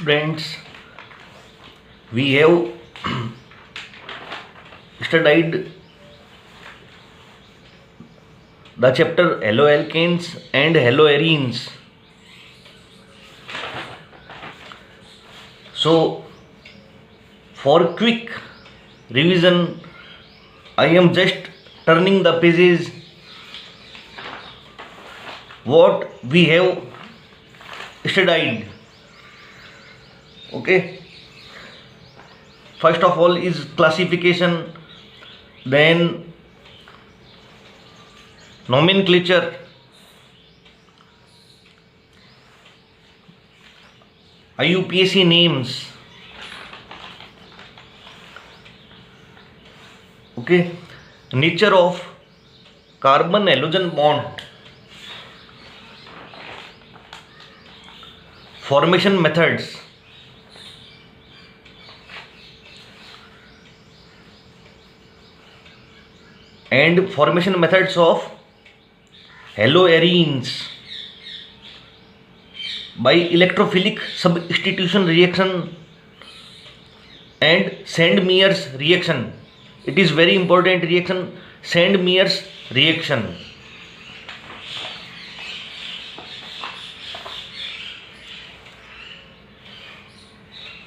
students, we have studied the chapter haloalkanes and haloarenes. So, for quick revision, I am just turning the pages what we have studied. Okay. First of all is classification, then nomenclature, IUPAC names, okay, nature of carbon halogen bond, formation methods, and formation methods of haloarenes by electrophilic substitution reaction and Sand-Meier's reaction. It is very important reaction, Sand-Meier's reaction.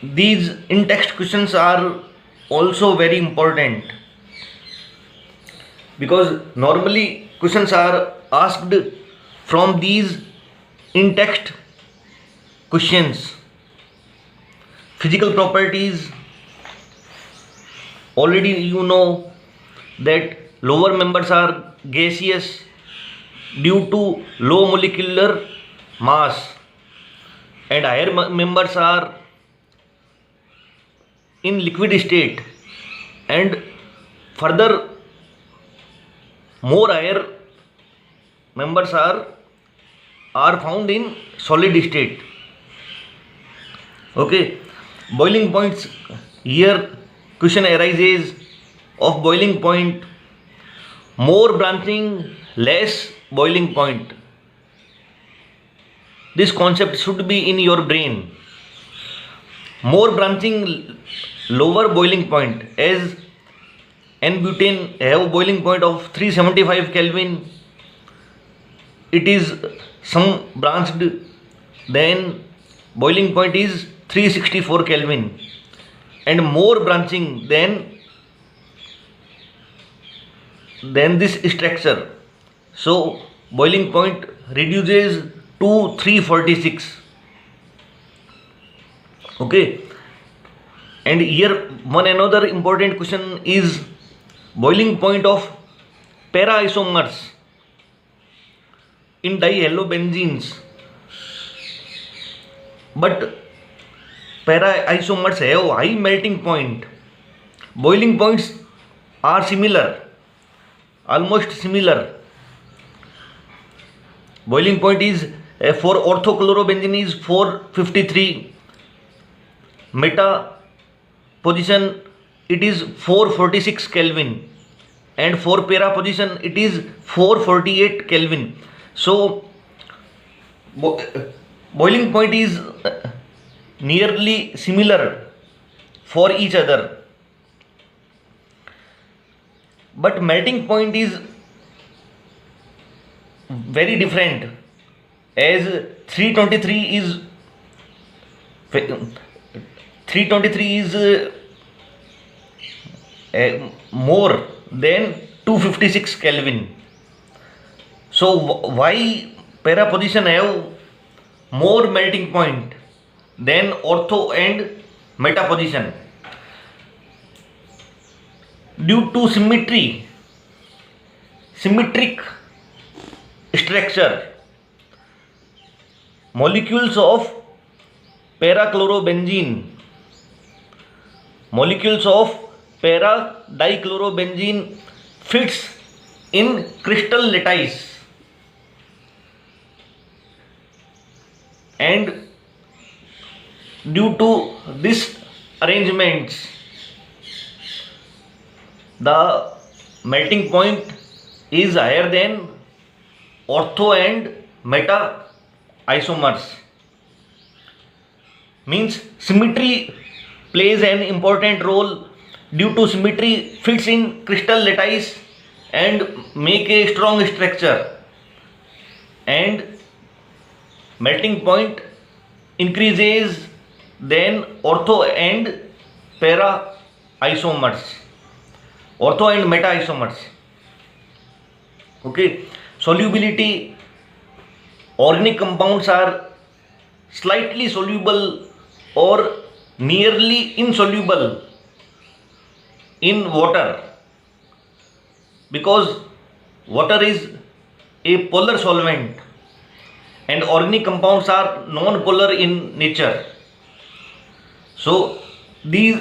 These in-text questions are also very important because normally questions are asked from these in-text questions. Physical properties, already you know that lower members are gaseous due to low molecular mass and higher members are in liquid state, and further more higher members are found in solid state. Okay, boiling points. Here question arises of boiling point, more branching, less boiling point. This concept should be in your brain. More branching, lower boiling point, as N-butane have boiling point of 375 Kelvin. It is some branched, then boiling point is 364 Kelvin, and more branching than this structure. So boiling point reduces to 346. Okay, and here one another important question is boiling point of para isomers in dihalobenzenes. But para isomers have high melting point. Boiling points are similar, almost similar. Boiling point is for orthochlorobenzene is 453. Meta position it is 446 Kelvin, and for para position it is 448 Kelvin. So boiling point is nearly similar for each other, but melting point is very different, as 323 is more than 256 Kelvin. So why para position have more melting point than ortho and meta position? Due to symmetric structure, molecules of para-dichlorobenzene fits in crystal lattice, and due to this arrangements the melting point is higher than ortho and meta isomers. means symmetry plays an important role. Due to symmetry fits in crystal lattice and make a strong structure, and melting point increases then ortho and para isomers, ortho and meta isomers. Okay, solubility, organic compounds are slightly soluble or nearly insoluble in water, because water is a polar solvent and organic compounds are non-polar in nature. So these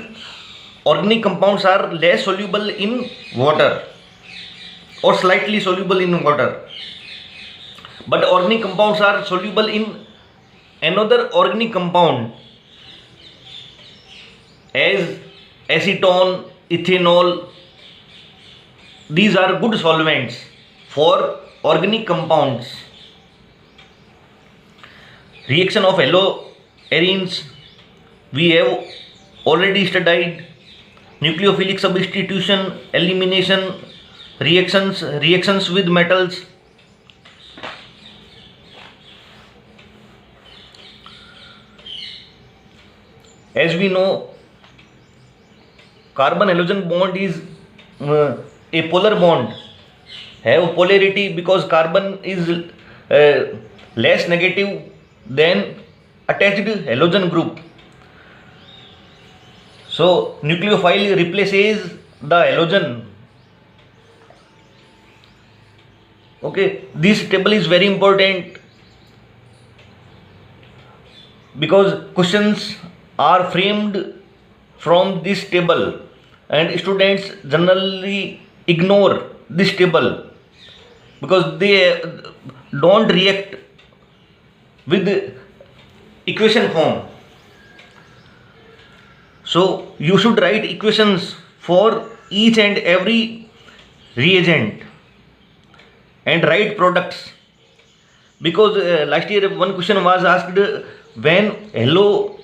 organic compounds are less soluble in water or slightly soluble in water, but organic compounds are soluble in another organic compound as acetone, ethanol. These are good solvents for organic compounds. Reaction of haloarenes we have already studied. Nucleophilic substitution, elimination reactions with metals. As we know, carbon halogen bond is a polar bond, have polarity because carbon is less negative than attached halogen group. So nucleophile replaces the halogen. Okay, this table is very important because questions are framed from this table and students generally ignore this table because they don't react with equation form. So you should write equations for each and every reagent and write products, because last year one question was asked, when haloalkanes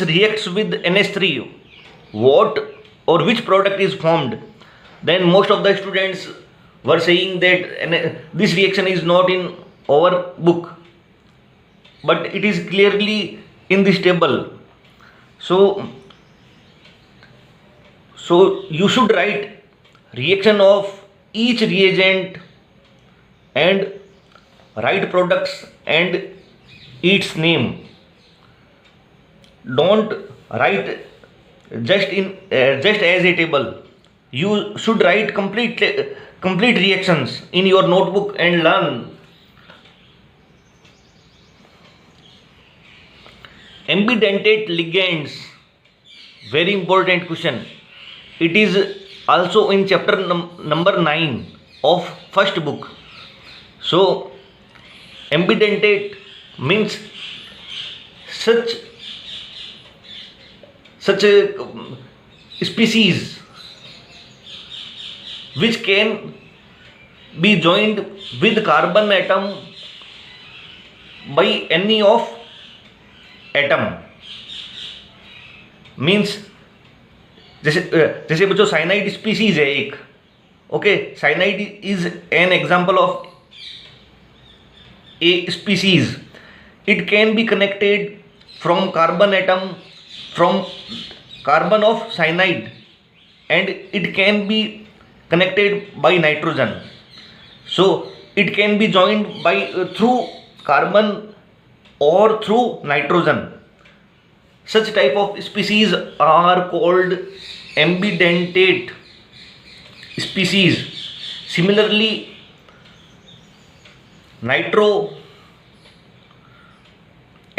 reacts with NH3, what or which product is formed? Then most of the students were saying that this reaction is not in our book, but it is clearly in this table. So you should write reaction of each reagent and write products and its name. Don't write just as a table. You should write complete reactions in your notebook and learn. Ambidentate ligands, very important question. It is also in chapter number 9 of first book. So ambidentate means such a species which can be joined with carbon atom by any of atom, means जैसे बच्चों cyanide species है एक, okay, cyanide is an example of a species. It can be connected from carbon atom, from carbon of cyanide, and it can be connected by nitrogen. So it can be joined by through carbon or through nitrogen. Such type of species are called ambidentate species. Similarly, nitro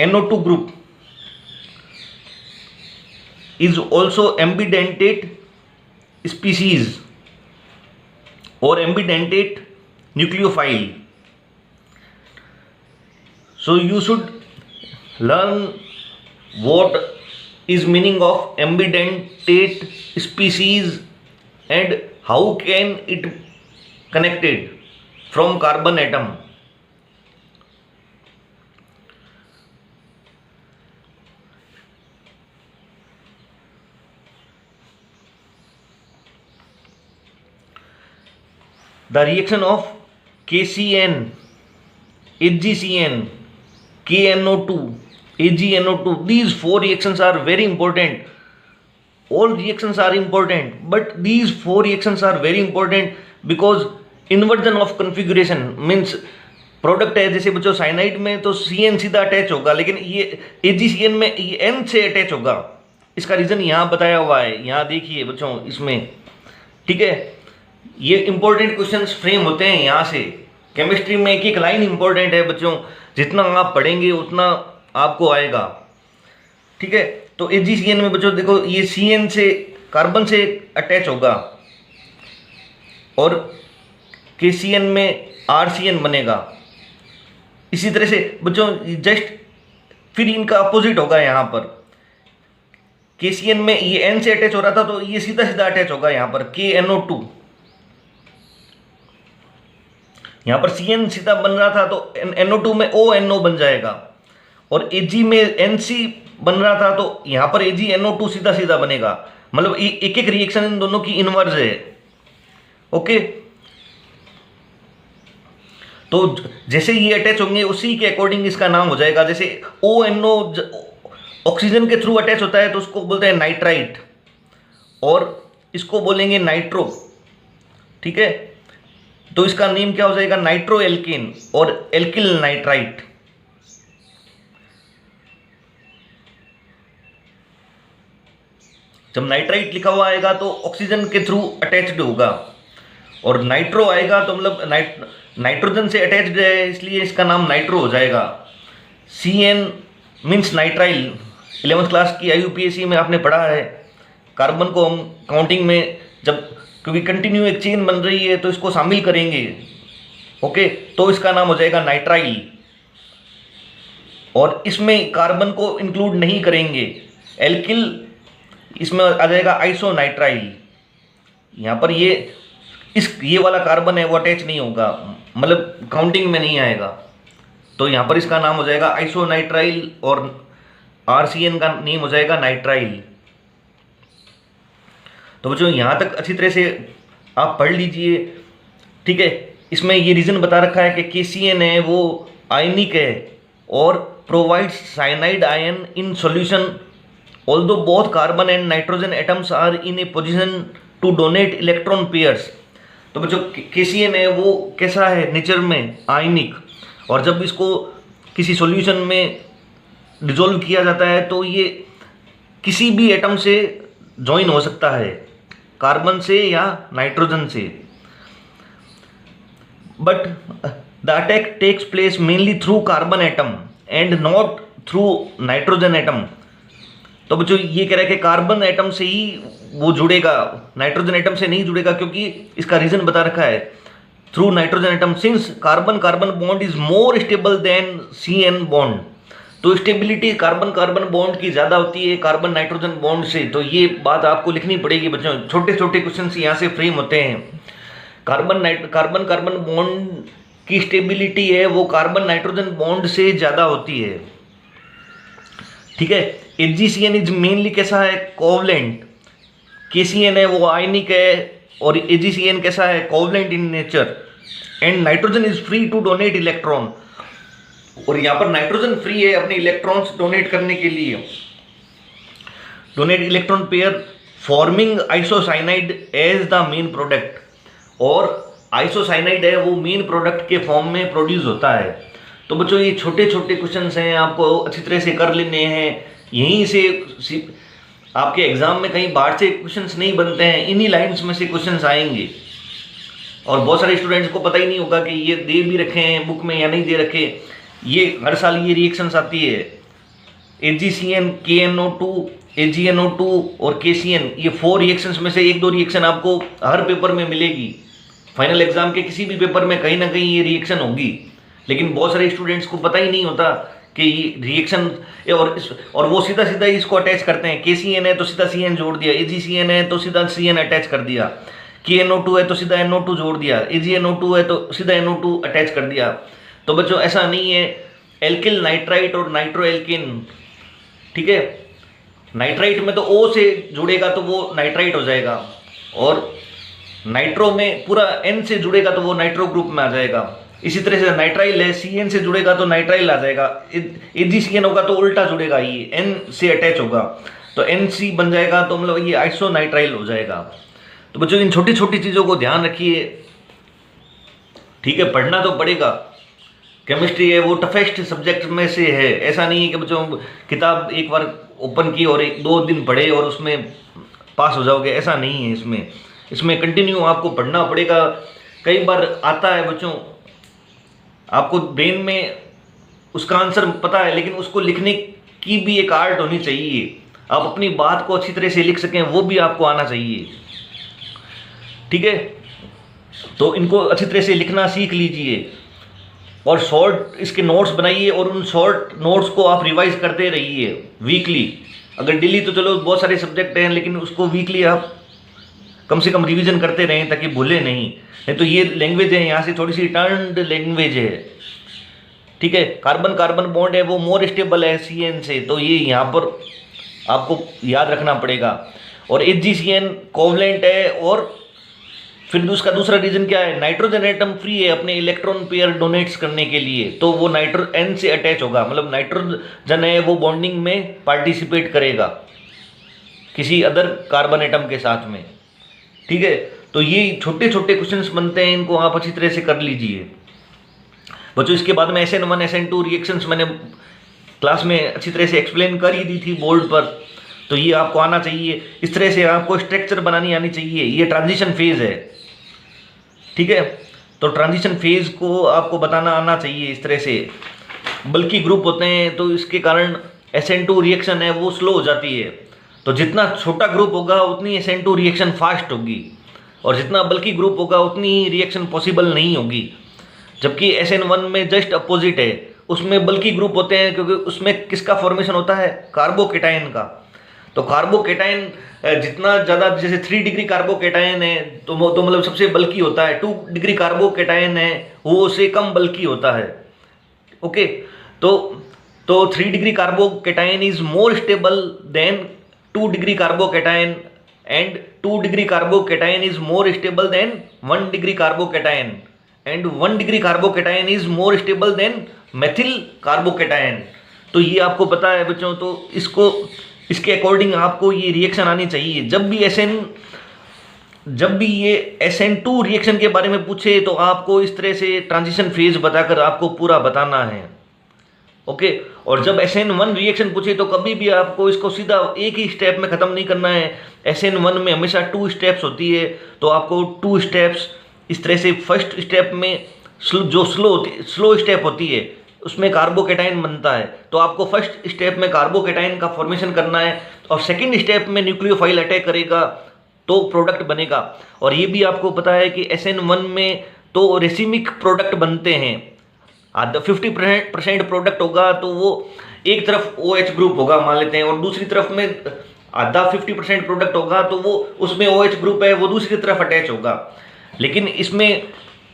NO2 group is also ambidentate species or ambidentate nucleophile. So you should learn what is meaning of ambidentate species and how can it connected from carbon atom. The reaction of KCN, AgCN, KNO2, AgNO2, these four reactions are very important. All reactions are important, but these four reactions are very important because inversion of configuration means product है, जैसे बच्चों cyanide में तो CN सीधा attach होगा, लेकिन ये AgCN में ये N से अटैच होगा। इसका रीज़न यहाँ बताया हुआ है, यहाँ देखिए बच्चों इसमें, ठीक है। ये इंपॉर्टेंट क्वेश्चंस फ्रेम होते हैं यहाँ से। केमिस्ट्री में एक एक लाइन इंपॉर्टेंट है बच्चों, जितना आप पढ़ेंगे उतना आपको आएगा, ठीक है। तो AgCN में बच्चों देखो ये CN से कार्बन से अटैच होगा और KCN में RCN बनेगा। इसी तरह से बच्चों जस्ट फिर इनका अपोजिट होगा, यहाँ पर KCN में ये N से अटैच हो रहा था तो ये सीधा सीधा अटैच होगा यहाँ पर KNO2। यहाँ पर CN सीधा बन रहा था तो NO2 में ONO बन जाएगा, और Ag में NC बन रहा था तो यहाँ पर AgNO2 सीधा सीधा बनेगा। मतलब एक एक रिएक्शन इन दोनों की इनवर्स है, ओके। तो जैसे ये अटैच होंगे उसी के अकॉर्डिंग इसका नाम हो जाएगा। जैसे ONO ऑक्सीजन के थ्रू अटैच होता है तो उसको बोलते हैं नाइट्राइट, और इसको बोलेंगे नाइट्रो, ठीक है। तो इसका नेम क्या हो जाएगा, नाइट्रो एल्केन और एल्किल नाइट्राइट। जब नाइट्राइट लिखा हुआ आएगा तो ऑक्सीजन के थ्रू अटैच्ड होगा, और नाइट्रो आएगा तो मतलब नाइट्रोजन से अटैच्ड है, इसलिए इसका नाम नाइट्रो हो जाएगा। CN means nitrile. 11th class की IUPAC में आपने पढ़ा है। कार्बन को हम काउंटिंग में जब, क्योंकि कंटिन्यू एक चेन बन रही है तो इसको शामिल करेंगे, ओके, तो इसका नाम हो जाएगा नाइट्राइल, और इसमें कार्बन को इंक्लूड नहीं करेंगे। एल्किल इसमें आ जाएगा आइसोनाइट्राइल। यहाँ पर ये वाला कार्बन है वो अटैच नहीं होगा, मतलब काउंटिंग में नहीं आएगा, तो यहाँ पर इसका नाम हो जाएगा आइसोनाइट्राइल, और RCN का नेम हो जाएगा नाइट्राइल। तो बच्चों यहाँ तक अच्छी तरह से आप पढ़ लीजिए, ठीक है। इसमें ये रीज़न बता रखा है कि KCN है वो आयनिक है और provides cyanide ion in solution, although both carbon and nitrogen atoms are in a position to donate electron pairs. तो बच्चों KCN है वो कैसा है, नेचर में आयनिक, और जब इसको किसी सॉल्यूशन में डिसॉल्व किया जाता है तो ये किसी भी एटम से ज्वाइन हो सकता है, कार्बन से या नाइट्रोजन से। But the attack takes place mainly through carbon atom and not through nitrogen atom. तो बच्चों ये कह रहा है कि कार्बन एटम से ही वो जुड़ेगा, नाइट्रोजन एटम से नहीं जुड़ेगा, क्योंकि इसका रीजन बता रखा है through nitrogen atom, since carbon carbon bond is more stable then CN bond. तो स्टेबिलिटी कार्बन कार्बन बॉन्ड की ज़्यादा होती है कार्बन नाइट्रोजन बॉन्ड से। तो ये बात आपको लिखनी पड़ेगी बच्चों, छोटे छोटे क्वेश्चन यहाँ से फ्रेम होते हैं। कार्बन कार्बन बॉन्ड की स्टेबिलिटी है वो कार्बन नाइट्रोजन बॉन्ड से ज़्यादा होती है, ठीक है। AgCN इज मेनली कैसा है, कोवलेंट। KCN है वो आयनिक है, और AgCN कैसा है, covalent in nature, and nitrogen is free to donate electron. और यहाँ पर नाइट्रोजन फ्री है अपने इलेक्ट्रॉन्स डोनेट करने के लिए, donate electron pair forming isocyanide as the main product. और आइसोसाइनाइड है वो मेन प्रोडक्ट के फॉर्म में प्रोड्यूस होता है। तो बच्चों ये छोटे छोटे क्वेश्चंस हैं, आपको अच्छी तरह से कर लेने हैं। यहीं से आपके एग्जाम में कहीं बाहर से क्वेश्चंस नहीं बनते हैं, इन्हीं लाइंस में से क्वेश्चंस आएंगे। और बहुत सारे स्टूडेंट्स को पता ही नहीं होगा कि ये दे भी रखे हैं बुक में या नहीं दे रखे। ये हर साल ये रिएक्शंस आती है, AgCN, KNO2, AgNO2 और KCN, ये 4 रिएक्शंस में से 1-2 रिएक्शन आपको हर पेपर में मिलेगी। फाइनल एग्जाम के किसी भी पेपर में कहीं ना कहीं ये रिएक्शन होगी, लेकिन बहुत सारे स्टूडेंट्स को पता ही नहीं होता कि ये रिएक्शन, और वो सीधा सीधा इसको अटैच करते हैं। KCN है तो सीधा CN जोड़ दिया, AgCN है तो सीधा CN अटैच कर दिया, KNO2 है तो सीधा NO2 जोड़ दिया, AgNO2 है तो सीधा NO2 अटैच कर दिया। तो बच्चों ऐसा नहीं है, एल्किल नाइट्राइट और नाइट्रो एल्किन, ठीक है। नाइट्राइट में तो O से जुड़ेगा तो वो नाइट्राइट हो जाएगा, और नाइट्रो में पूरा N से जुड़ेगा तो वो नाइट्रो ग्रुप में आ जाएगा। इसी तरह से नाइट्राइल है, CN से जुड़ेगा तो नाइट्राइल आ जाएगा। AgCN होगा तो उल्टा जुड़ेगा, ये N से अटैच होगा तो NC बन जाएगा, तो मतलब ये आइसोनाइट्राइल हो जाएगा। तो बच्चों इन छोटी छोटी चीज़ों को ध्यान रखिए, ठीक है। पढ़ना तो पड़ेगा, केमिस्ट्री है वो टफेस्ट सब्जेक्ट में से है। ऐसा नहीं है कि बच्चों किताब एक बार ओपन की और 1-2 दिन पढ़े और उसमें पास हो जाओगे, ऐसा नहीं है। इसमें कंटिन्यू आपको पढ़ना पड़ेगा। कई बार आता है बच्चों, आपको ब्रेन में उसका आंसर पता है, लेकिन उसको लिखने की भी एक आर्ट होनी चाहिए। आप अपनी बात को अच्छी तरह से लिख सकें, वो भी आपको आना चाहिए, ठीक है। तो इनको अच्छी तरह से लिखना सीख लीजिए और शॉर्ट इसके नोट्स बनाइए, और उन शॉर्ट नोट्स को आप रिवाइज करते रहिए वीकली। अगर डेली तो चलो बहुत सारे सब्जेक्ट हैं, लेकिन उसको वीकली आप कम से कम रिवीजन करते रहें ताकि भूले नहीं तो ये लैंग्वेज है यहाँ से थोड़ी सी टर्न्ड लैंग्वेज है, ठीक है। कार्बन कार्बन बॉन्ड है वो मोर स्टेबल है CN से, तो ये यहाँ पर आपको याद रखना पड़ेगा। और AgCN कोवलेंट है, और फिर उसका दूसरा रीजन क्या है, नाइट्रोजन एटम फ्री है अपने इलेक्ट्रॉन पेयर डोनेट्स करने के लिए, तो वो N से अटैच होगा, मतलब नाइट्रोजन है वो बॉन्डिंग में पार्टिसिपेट करेगा किसी अदर कार्बन एटम के साथ में, ठीक है। तो ये छोटे छोटे क्वेश्चंस बनते हैं, इनको आप अच्छी तरह से कर लीजिए बच्चों। इसके बाद में SN1 SN2 रिएक्शंस मैंने क्लास में अच्छी तरह से एक्सप्लेन कर ही दी थी बोर्ड पर, तो ये आपको आना चाहिए। इस तरह से आपको स्ट्रक्चर बनानी आनी चाहिए। ये ट्रांजिशन फेज है, ठीक है। तो ट्रांजिशन फेज को आपको बताना आना चाहिए इस तरह से। बल्कि ग्रुप होते हैं तो इसके कारण SN2 रिएक्शन है वो स्लो हो जाती है। तो जितना छोटा ग्रुप होगा उतनी SN2 रिएक्शन फास्ट होगी, और जितना बल्कि ग्रुप होगा उतनी रिएक्शन पॉसिबल नहीं होगी। जबकि SN1 में जस्ट अपोजिट है, उसमें बल्कि ग्रुप होते हैं, क्योंकि उसमें किसका फॉर्मेशन होता है, कार्बोकेटाइन का। तो कार्बोकेटाइन जितना ज़्यादा, जैसे 3 डिग्री कार्बोकेटाइन है तो मतलब सबसे बल्कि होता है। 2 डिग्री कार्बोकेटाइन है वो उससे कम बल्कि होता है, ओके। तो 3 degree carbocation is more stable then 2 degree carbocation, and 2 degree carbocation is more stable than 1 degree carbocation, and 1 degree carbocation is more stable than methyl carbocation। तो ये आपको पता है बच्चों, तो इसके अकॉर्डिंग आपको ये रिएक्शन आनी चाहिए। जब भी ये SN2 रिएक्शन के बारे में पूछे तो आपको इस तरह से ट्रांजिशन फेज बताकर आपको पूरा बताना है, ओके। और जब SN1 रिएक्शन पूछे तो कभी भी आपको इसको सीधा एक ही स्टेप में ख़त्म नहीं करना है। SN1 में हमेशा 2 स्टेप्स होती है, तो आपको 2 स्टेप्स इस तरह से, फर्स्ट स्टेप में जो स्लो स्टेप होती है उसमें कार्बोकेटाइन बनता है, तो आपको फर्स्ट स्टेप में कार्बोकेटाइन का फॉर्मेशन करना है, और सेकेंड स्टेप में न्यूक्लियोफाइल अटैक करेगा तो प्रोडक्ट बनेगा। और ये भी आपको पता है कि SN1 में तो रेसिमिक प्रोडक्ट बनते हैं, आधा 50% प्रोडक्ट होगा तो वो एक तरफ OH ग्रुप होगा मान लेते हैं, और दूसरी तरफ में आधा 50% प्रोडक्ट होगा तो वो उसमें OH ग्रुप है वो दूसरी तरफ अटैच होगा। लेकिन इसमें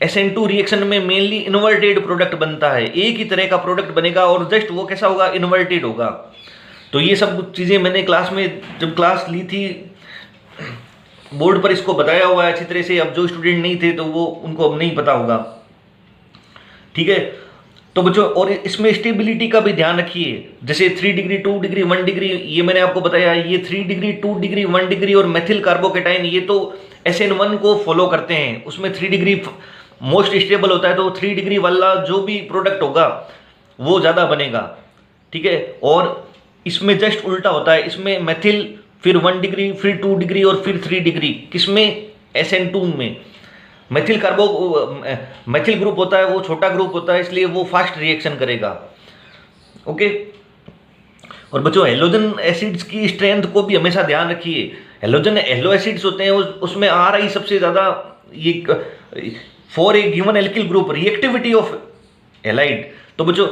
SN2 रिएक्शन में मेनली इन्वर्टेड प्रोडक्ट बनता है, एक ही तरह का प्रोडक्ट बनेगा, और जस्ट वो कैसा होगा, इन्वर्टेड होगा। तो ये सब चीज़ें मैंने क्लास में जब क्लास ली थी बोर्ड पर इसको बताया हुआ है अच्छी तरह से। अब जो स्टूडेंट नहीं थे तो वो उनको अब नहीं पता होगा, ठीक है। तो बच्चों और इसमें स्टेबिलिटी का भी ध्यान रखिए, जैसे 3 डिग्री 2 डिग्री 1 डिग्री ये मैंने आपको बताया, ये 3 डिग्री 2 डिग्री 1 डिग्री और मेथिल कार्बोकेटाइन ये तो SN1 को फॉलो करते हैं, उसमें 3 डिग्री मोस्ट स्टेबल होता है, तो 3 डिग्री वाला जो भी प्रोडक्ट होगा वो ज़्यादा बनेगा, ठीक है। और इसमें जस्ट उल्टा होता है, इसमें मेथिल फिर 1 डिग्री फिर 2 डिग्री और फिर 3 डिग्री, किसमें, SN2 में। मेथिल ग्रुप होता है वो छोटा ग्रुप होता है, इसलिए वो फास्ट रिएक्शन करेगा, ओके। और बच्चों हेलोजन एसिड्स की स्ट्रेंथ को भी हमेशा ध्यान रखिए। हेलो एसिड्स होते हैं उसमें RI सबसे ज़्यादा, ये for a given alkyl group reactivity of halide. तो बच्चों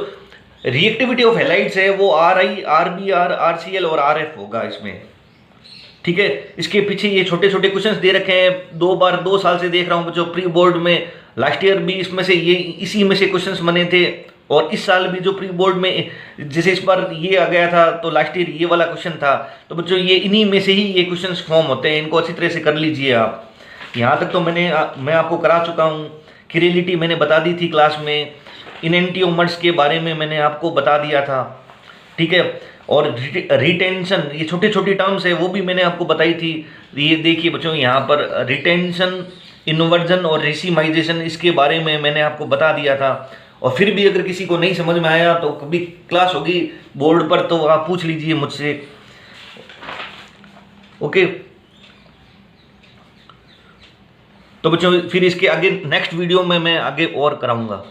रिएक्टिविटी ऑफ हेलाइड्स है वो RI RBr RCl और RF होगा इसमें, ठीक है। इसके पीछे ये छोटे छोटे क्वेश्चंस दे रखे हैं, 2 साल से देख रहा हूँ बच्चों प्री बोर्ड में। लास्ट ईयर भी इसमें से ये इसी में से क्वेश्चंस बने थे, और इस साल भी जो प्री बोर्ड में जैसे इस बार ये आ गया था तो लास्ट ईयर ये वाला क्वेश्चन था। तो बच्चों ये इन्हीं में से ही ये क्वेश्चंस फॉर्म होते हैं, इनको अच्छी तरह से कर लीजिए आप, यहाँ तक तो मैं आपको करा चुका हूँ। क्रिएलिटी मैंने बता दी थी क्लास में, इनेंटियोमर्स के बारे में मैंने आपको बता दिया था, ठीक है। और रिटेंशन, ये छोटी छोटी टर्म्स है वो भी मैंने आपको बताई थी। ये देखिए बच्चों, यहाँ पर रिटेंशन, इन्वर्जन और रेसिमाइजेशन, इसके बारे में मैंने आपको बता दिया था। और फिर भी अगर किसी को नहीं समझ में आया तो कभी क्लास होगी बोर्ड पर तो आप पूछ लीजिए मुझसे, ओके। तो बच्चों फिर इसके आगे नेक्स्ट वीडियो में मैं आगे और कराऊंगा।